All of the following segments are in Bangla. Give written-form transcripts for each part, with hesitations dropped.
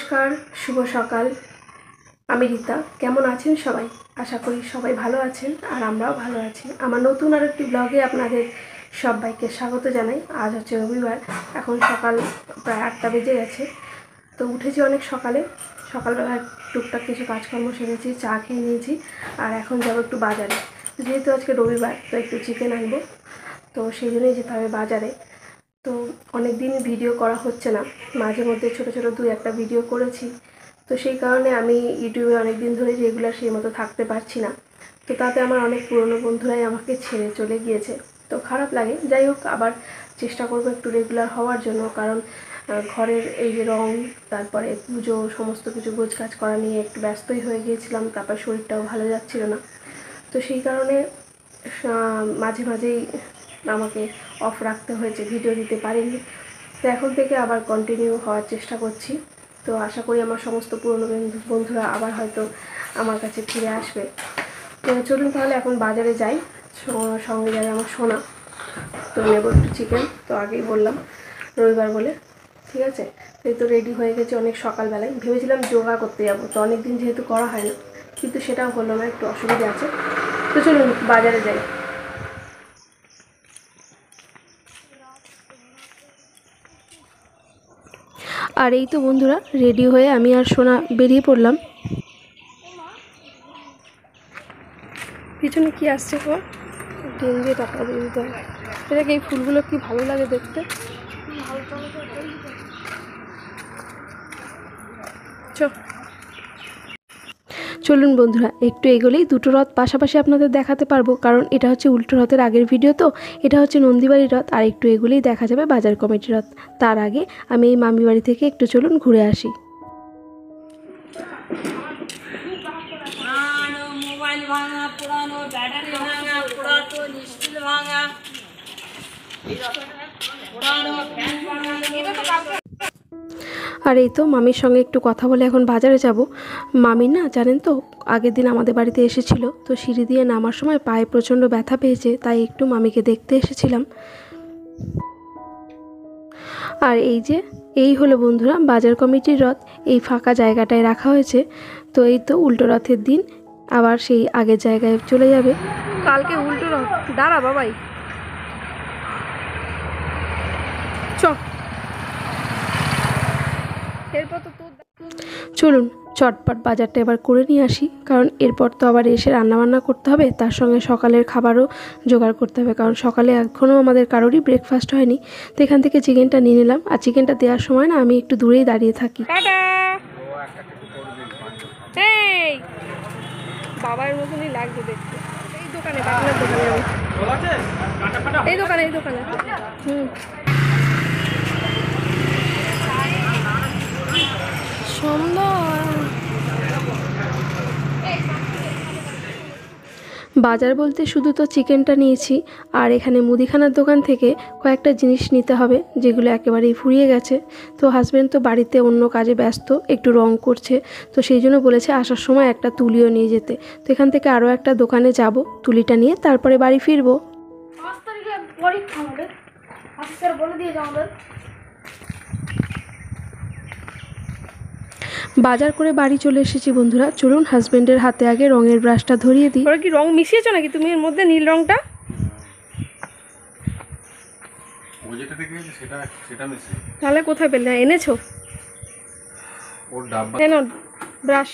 নমস্কার, শুভ সকাল। আমি রীতা। কেমন আছেন সবাই? আশা করি সবাই ভালো আছেন আর আমরাও ভালো আছি। আমার নতুন আর একটি ব্লগে আপনাদের সবাইকে স্বাগত জানাই। আজ হচ্ছে রবিবার, এখন সকাল প্রায় 8টা বেজে গেছে। তো উঠেছি অনেক সকালবেলা টুকটাক কিছু কাজকর্ম সেরেছি, চা খেয়ে নিয়েছি আর এখন যাবো একটু বাজারে। যেহেতু আজকে রবিবার তো একটু চিকেন আনবো, তো সেই জন্যই যেতে হবে বাজারে। তো অনেক দিন ভিডিও করা হচ্ছে না, মাঝে মধ্যে ছোটো ছোটো 2-1টা ভিডিও করেছি। তো সেই কারণে আমি ইউটিউবে অনেক দিন ধরে রেগুলার সেই মতো থাকতে পারছি না। তো তাতে আমার অনেক পুরনো বন্ধুরাই আমাকে ছেড়ে চলে গিয়েছে, তো খারাপ লাগে। যাই হোক, আবার চেষ্টা করবো একটু রেগুলার হওয়ার জন্য, কারণ ঘরের এই যে রং, তারপরে পুজো, সমস্ত কিছু গোছগাছ করা নিয়ে একটু ব্যস্তই হয়ে গিয়েছিলাম। তারপর শরীরটাও ভালো যাচ্ছিল না, তো সেই কারণে মাঝে মাঝেই আমাকে অফ রাখতে হয়েছে, ভিডিও দিতে পারিনি। তো এখন থেকে আবার কন্টিনিউ হওয়ার চেষ্টা করছি। তো আশা করি আমার সমস্ত পুরনো বন্ধুরা আবার হয়তো আমার কাছে ফিরে আসবে। তো চলুন তাহলে এখন বাজারে যাই, সঙ্গে যাবে আমার সোনা। তো নেব একটু চিকেন, তো আগেই বললাম রবিবার বলে। ঠিক আছে, এই তো রেডি হয়ে গেছে অনেক সকালবেলায়। ভেবেছিলাম যোগা করতে যাব, তো অনেক দিন যেহেতু করা হয় না, কিন্তু সেটাও হলো না, একটু অসুবিধা আছে। তো চলুন বাজারে যাই। আর এই তো বন্ধুরা, রেডি হয়ে আমি আর সোনা বেরিয়ে পড়লাম। পিছনে কি আসছে গো? ট্রেন দিয়ে টাকা দিয়ে দিতে হবে। এটাকে, এই ফুলগুলো কি ভালো লাগে দেখতে। চলুন বন্ধুরা, একটু এগোলেই দুটো রথ পাশাপাশি আপনাদের দেখাতে পারবো, কারণ এটা হচ্ছে উল্টো রথের আগের ভিডিও। তো এটা হচ্ছে নন্দীবাড়ির রথ, আর একটু এগোলেই দেখা যাবে বাজার কমিটির রথ। তার আগে আমি এই মামি বাড়ি থেকে একটু চলুন ঘুরে আসি। আর এই তো মামির সঙ্গে একটু কথা বলে এখন বাজারে যাব। মামি না, জানেন তো, আগের দিন আমাদের বাড়িতে এসেছিল, তো সিঁড়ি দিয়ে নামার সময় পায়ে প্রচণ্ড ব্যথা পেয়েছে, তাই একটু মামিকে দেখতে এসেছিলাম। আর এই হলো বন্ধুরা বাজার কমিটির রথ। এই ফাঁকা জায়গাটায় রাখা হয়েছে। তো এই তো উল্টো রথের দিন আবার সেই আগের জায়গায় চলে যাবে। কালকে উল্টো রথ, দাঁড়া বাবাই, চলুন চটপট বাজারটা এবার করে নিয়ে আসি, কারণ এরপর তো আবার এসে রান্নাবান্না করতে হবে, তার সঙ্গে সকালের খাবারও জোগাড় করতে হবে, কারণ সকালে এখনও আমাদের কারোরই ব্রেকফাস্ট হয়নি। তো এখান থেকে চিকেনটা নিয়ে নিলাম, আর চিকেনটা দেওয়ার সময় না আমি একটু দূরেই দাঁড়িয়ে থাকি। বাবার মতনই লাগবে দেখতে। এই দোকানে, এই দোকানে বাজার বলতে শুধু তো চিকেনটা নিয়েছি, আর এখানে মুদিখানার দোকান থেকে কয়েকটা জিনিস নিতে হবে, যেগুলো একেবারেই ফুরিয়ে গেছে। তো হাজব্যান্ড তো বাড়িতে অন্য কাজে ব্যস্ত, একটু রং করছে, তো সেই জন্য বলেছে আসার সময় একটা তুলিও নিয়ে যেতে। তো এখান থেকে আরও একটা দোকানে যাব, তুলিটা নিয়ে তারপরে বাড়ি ফিরবো। বাজার করে বাড়ি চলে এসেছি বন্ধুরা। চলুন হাজবেন্ডের হাতে আগে রঙের ব্রাশটা ধরিয়ে দিই। ওরা কি রং মিশিয়েছো নাকি তুমি এর মধ্যে, নীল রংটা? তাহলে কোথায় পেলে, এনেছো? কেন ব্রাশ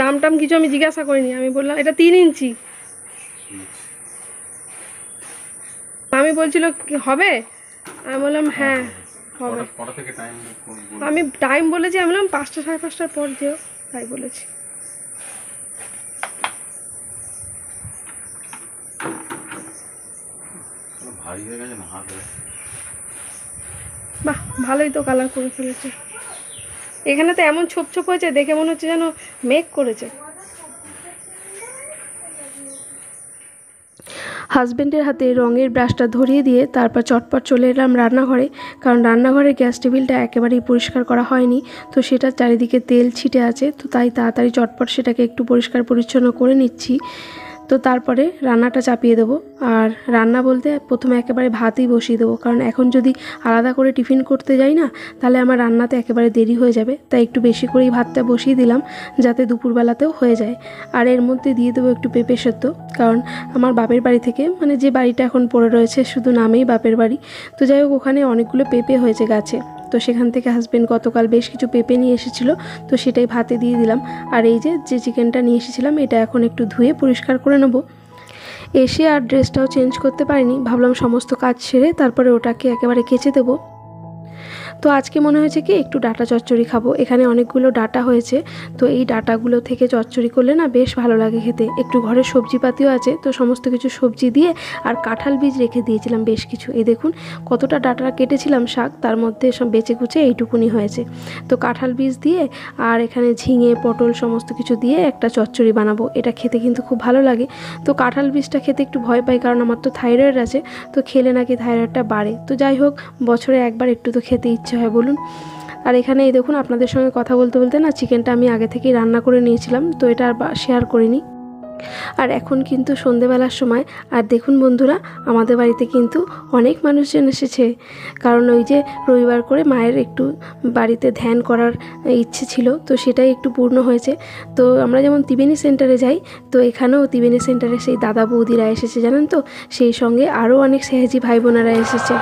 দাম টাম কিছু আমি জিজ্ঞাসা করিনি, আমি বললাম এটা 3 ইঞ্চি। আমি বলছিল কি হবে, আমি বললাম হ্যাঁ হবে। আমি টাইম বলেছি, আমি বললাম 5টা 5:30টার পর যেও, তাই বলেছি। বাহ, ভালোই তো কালার করে ফেলেছে। এখানে তো এমন ছোপ ছোপ হয়েছে, দেখে মনে হচ্ছে যেন মেক করেছে। হাজবেন্ডের হাতে রঙের ব্রাশটা ধরিয়ে দিয়ে তারপর চটপট চলে এলাম রান্নাঘরে, কারণ রান্নাঘরে গ্যাস টেবিলটা একেবারেই পরিষ্কার করা হয়নি, তো সেটা চারিদিকে তেল ছিটে আছে, তো তাই তাড়াতাড়ি চটপট সেটাকে একটু পরিষ্কার পরিচ্ছন্ন করে নিচ্ছি। তো তারপরে রান্নাটা চাপিয়ে দেবো। আর রান্না বলতে প্রথমে একেবারে ভাতই বসিয়ে দেবো, কারণ এখন যদি আলাদা করে টিফিন করতে যাই না তাহলে আমার রান্নাতে একেবারে দেরি হয়ে যাবে। তাই একটু বেশি করেই ভাতটা বসিয়ে দিলাম যাতে দুপুরবেলাতেও হয়ে যায়। আর এর মধ্যে দিয়ে দেবো একটু পেঁপে সেদ্ধ, কারণ আমার বাপের বাড়ি থেকে, মানে যে বাড়িটা এখন পড়ে রয়েছে শুধু নামেই বাপের বাড়ি, তো যাই হোক ওখানে অনেকগুলো পেঁপে হয়েছে গাছে। তো সেখান থেকে হাজবেন্ড গতকাল বেশ কিছু পেঁপে নিয়ে এসেছিলো, তো সেটাই ভাতে দিয়ে দিলাম। আর এই যে চিকেনটা নিয়ে এসেছিলাম এটা এখন একটু ধুয়ে পরিষ্কার করে নেবো। এসে আর ড্রেসটাও চেঞ্জ করতে পারিনি, ভাবলাম সমস্ত কাজ সেরে তারপরে ওটাকে একেবারে কেচে দেবো। তো আজকে মনে হয়েছে কি একটু ডাটা চচ্চড়ি খাবো। এখানে অনেকগুলো ডাটা হয়েছে, তো এই ডাটাগুলো থেকে চচ্চড়ি করলে না বেশ ভালো লাগে খেতে। একটু ঘরে সবজিপাতিও আছে, তো সমস্ত কিছু সবজি দিয়ে আর কাঁঠাল বীজ রেখে দিয়েছিলাম বেশ কিছু। এই দেখুন কতটা ডাটা কেটেছিলাম শাক, তার মধ্যে সব বেঁচে কুচে এইটুকুনি হয়েছে। তো কাঁঠাল বীজ দিয়ে আর এখানে ঝিঙে পটল সমস্ত কিছু দিয়ে একটা চচ্চড়ি বানাবো। এটা খেতে কিন্তু খুব ভালো লাগে। তো কাঁঠাল বীজটা খেতে একটু ভয় পাই, কারণ আমার তো থাইরয়েড আছে, তো খেলে নাকি থাইরয়েডটা বাড়ে। তো যাই হোক বছরে একবার একটু তো খেতে ইচ্ছে হয় বলুন। আর এখানে এই দেখুন আপনাদের সঙ্গে কথা বলতে বলতে না চিকেনটা আমি আগে থেকেই রান্না করে নিয়েছিলাম, তো এটা আর শেয়ার করিনি। আর এখন কিন্তু সন্ধেবেলার সময়, আর দেখুন বন্ধুরা আমাদের বাড়িতে কিন্তু অনেক মানুষজন এসেছে, কারণ ওই যে রবিবার করে মায়ের একটু বাড়িতে ধ্যান করার ইচ্ছে ছিল, তো সেটাই একটু পূর্ণ হয়েছে। তো আমরা যেমন ত্রিবেণী সেন্টারে যাই, তো এখানেও ত্রিবেণী সেন্টারে সেই দাদা বৌদিরা এসেছে জানেন তো, সেই সঙ্গে আরও অনেক সেহেজি ভাই বোনেরা এসেছে।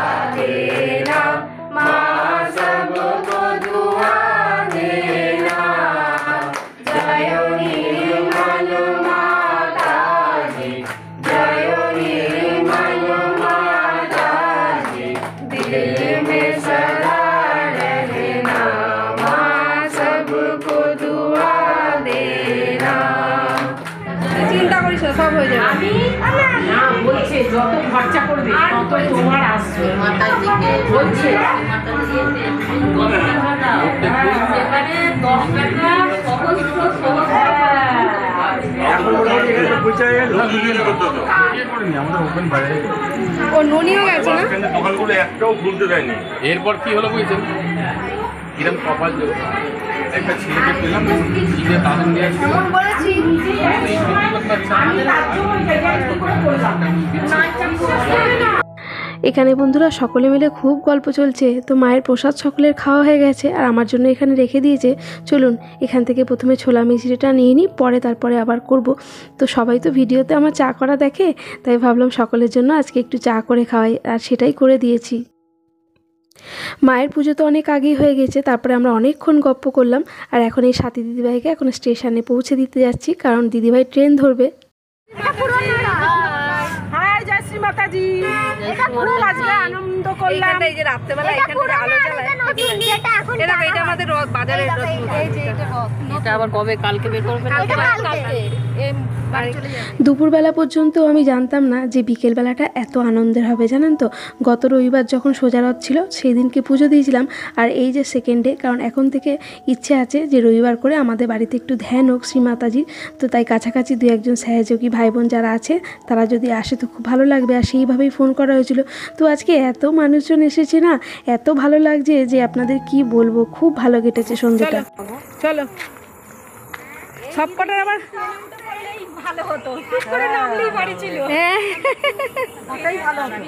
চিন্তা করিস না, সব হয়ে যাবে। আমি না বলছে যত খরচা করবে তত তোমার আসবে। মাতাজিকে বলছে মাতাজিকে এবারে 10 টাকা সহস্র সহস্র ও ননিও গেছে না, দোকানগুলো একটাও খুলতে দেয়নি। এরপর কি হলো বুঝছেন, কিরম কপাল যোগ, একটা ছেলেকে পেলাম ঈদে দাদন দিয়েছিল। এখানে বন্ধুরা সকলে মিলে খুব গল্প চলছে। তো মায়ের প্রসাদ সকলের খাওয়া হয়ে গেছে আর আমার জন্য এখানে রেখে দিয়েছে। চলুন এখান থেকে প্রথমে ছোলা মিষ্টিটা নিয়ে নিই, পরে তারপরে আবার করব। তো সবাই তো ভিডিওতে আমার চা করা দেখে, তাই ভাবলাম সকলের জন্য আজকে একটু চা করে খাওয়াই, আর সেটাই করে দিয়েছি। মায়ের পুজো তো অনেক আগেই হয়ে গেছে, তারপরে আমরা অনেকক্ষণ গপ্প করলাম। আর এখন এই সাথী দিদিভাইকে এখন স্টেশনে পৌঁছে দিতে যাচ্ছি, কারণ দিদিভাই ট্রেন ধরবে। আনন্দ করলাম এই যে রাত্রেবেলা এখানে আলো জ্বালায়, এটা আমাদের বাজারের এটা আবার কবে কালকে বের করবে না, কালকে। দুপুরবেলা পর্যন্ত আমি জানতাম না যে বিকেলবেলাটা এত আনন্দের হবে, জানেন তো। গত রবিবার যখন সোজা রথ ছিল সেই দিনকে পুজো দিয়েছিলাম, আর এই যে সেকেন্ডে, কারণ এখন থেকে ইচ্ছে আছে যে রবিবার করে আমাদের বাড়িতে একটু ধ্যান হোক শ্রী মাতাজির। তো তাই কাছাকাছি দু একজন সহযোগী ভাই বোন যারা আছে তারা যদি আসে তো খুব ভালো লাগবে, আর সেইভাবেই ফোন করা হয়েছিল। তো আজকে এত মানুষজন এসেছে না, এত ভালো লাগছে যে আপনাদের কি বলবো, খুব ভালো কেটেছে সন্ধ্যাটা। চলো সব কটার আবার ভালো হতো, ঠিক করে নামলেই বাড়ি ছিল। হ্যাঁ ওটাই ভালো হতো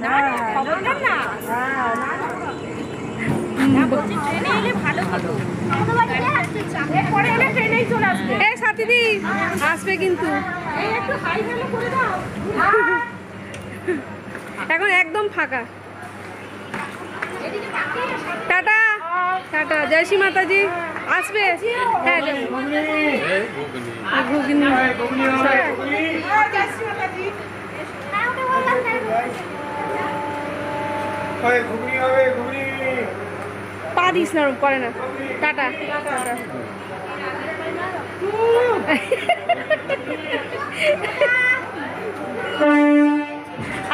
না, খবরদার না। না বলছি ট্রেনে এলে ভালো হতো, আমাদের বাড়িতে আসছে পরে এলে ট্রেনেই চলে আসবে। এই সাথীদি আসবে কিন্তু, এই একটু হাই হ্যালো করে দাও। এখন একদম ফাঁকা। টাটা টাটা, জয় শ্রী মাতাজি। আসবে হ্যাঁ পা দিস না, করে না। টাটা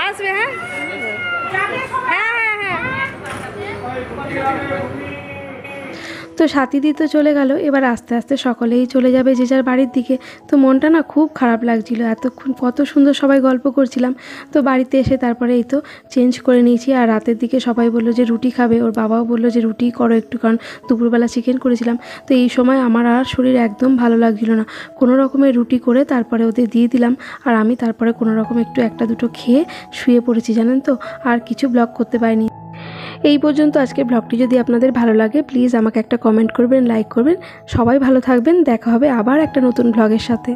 আসবে। হ্যাঁ হ্যাঁ হ্যাঁ হ্যাঁ। তো সাথীদি তো চলে গেল, এবার আস্তে আস্তে সকলেই চলে যাবে যে যার বাড়ির দিকে। তো মনটা না খুব খারাপ লাগছিল, এতক্ষণ কত সুন্দর সবাই গল্প করছিলাম। তো বাড়িতে এসে তারপরে এই তো চেঞ্জ করে নিয়েছি, আর রাতের দিকে সবাই বললো যে রুটি খাবে, ওর বাবাও বললো যে রুটি করো একটু, কারণ দুপুরবেলা চিকেন করেছিলাম। তো এই সময় আমার আর শরীর একদম ভালো লাগছিল না, কোনো রকমের রুটি করে তারপরে ওদের দিয়ে দিলাম, আর আমি তারপরে কোনো রকম একটু একটা দুটো খেয়ে শুয়ে পড়েছি জানেন তো, আর কিছু ব্লগ করতে পারিনি। এই পর্যন্ত আজকে ব্লগটি যদি আপনাদের ভালো লাগে প্লিজ আমাকে একটা কমেন্ট করবেন, লাইক করবেন। সবাই ভালো থাকবেন, দেখা হবে আবার একটা নতুন ব্লগের সাথে।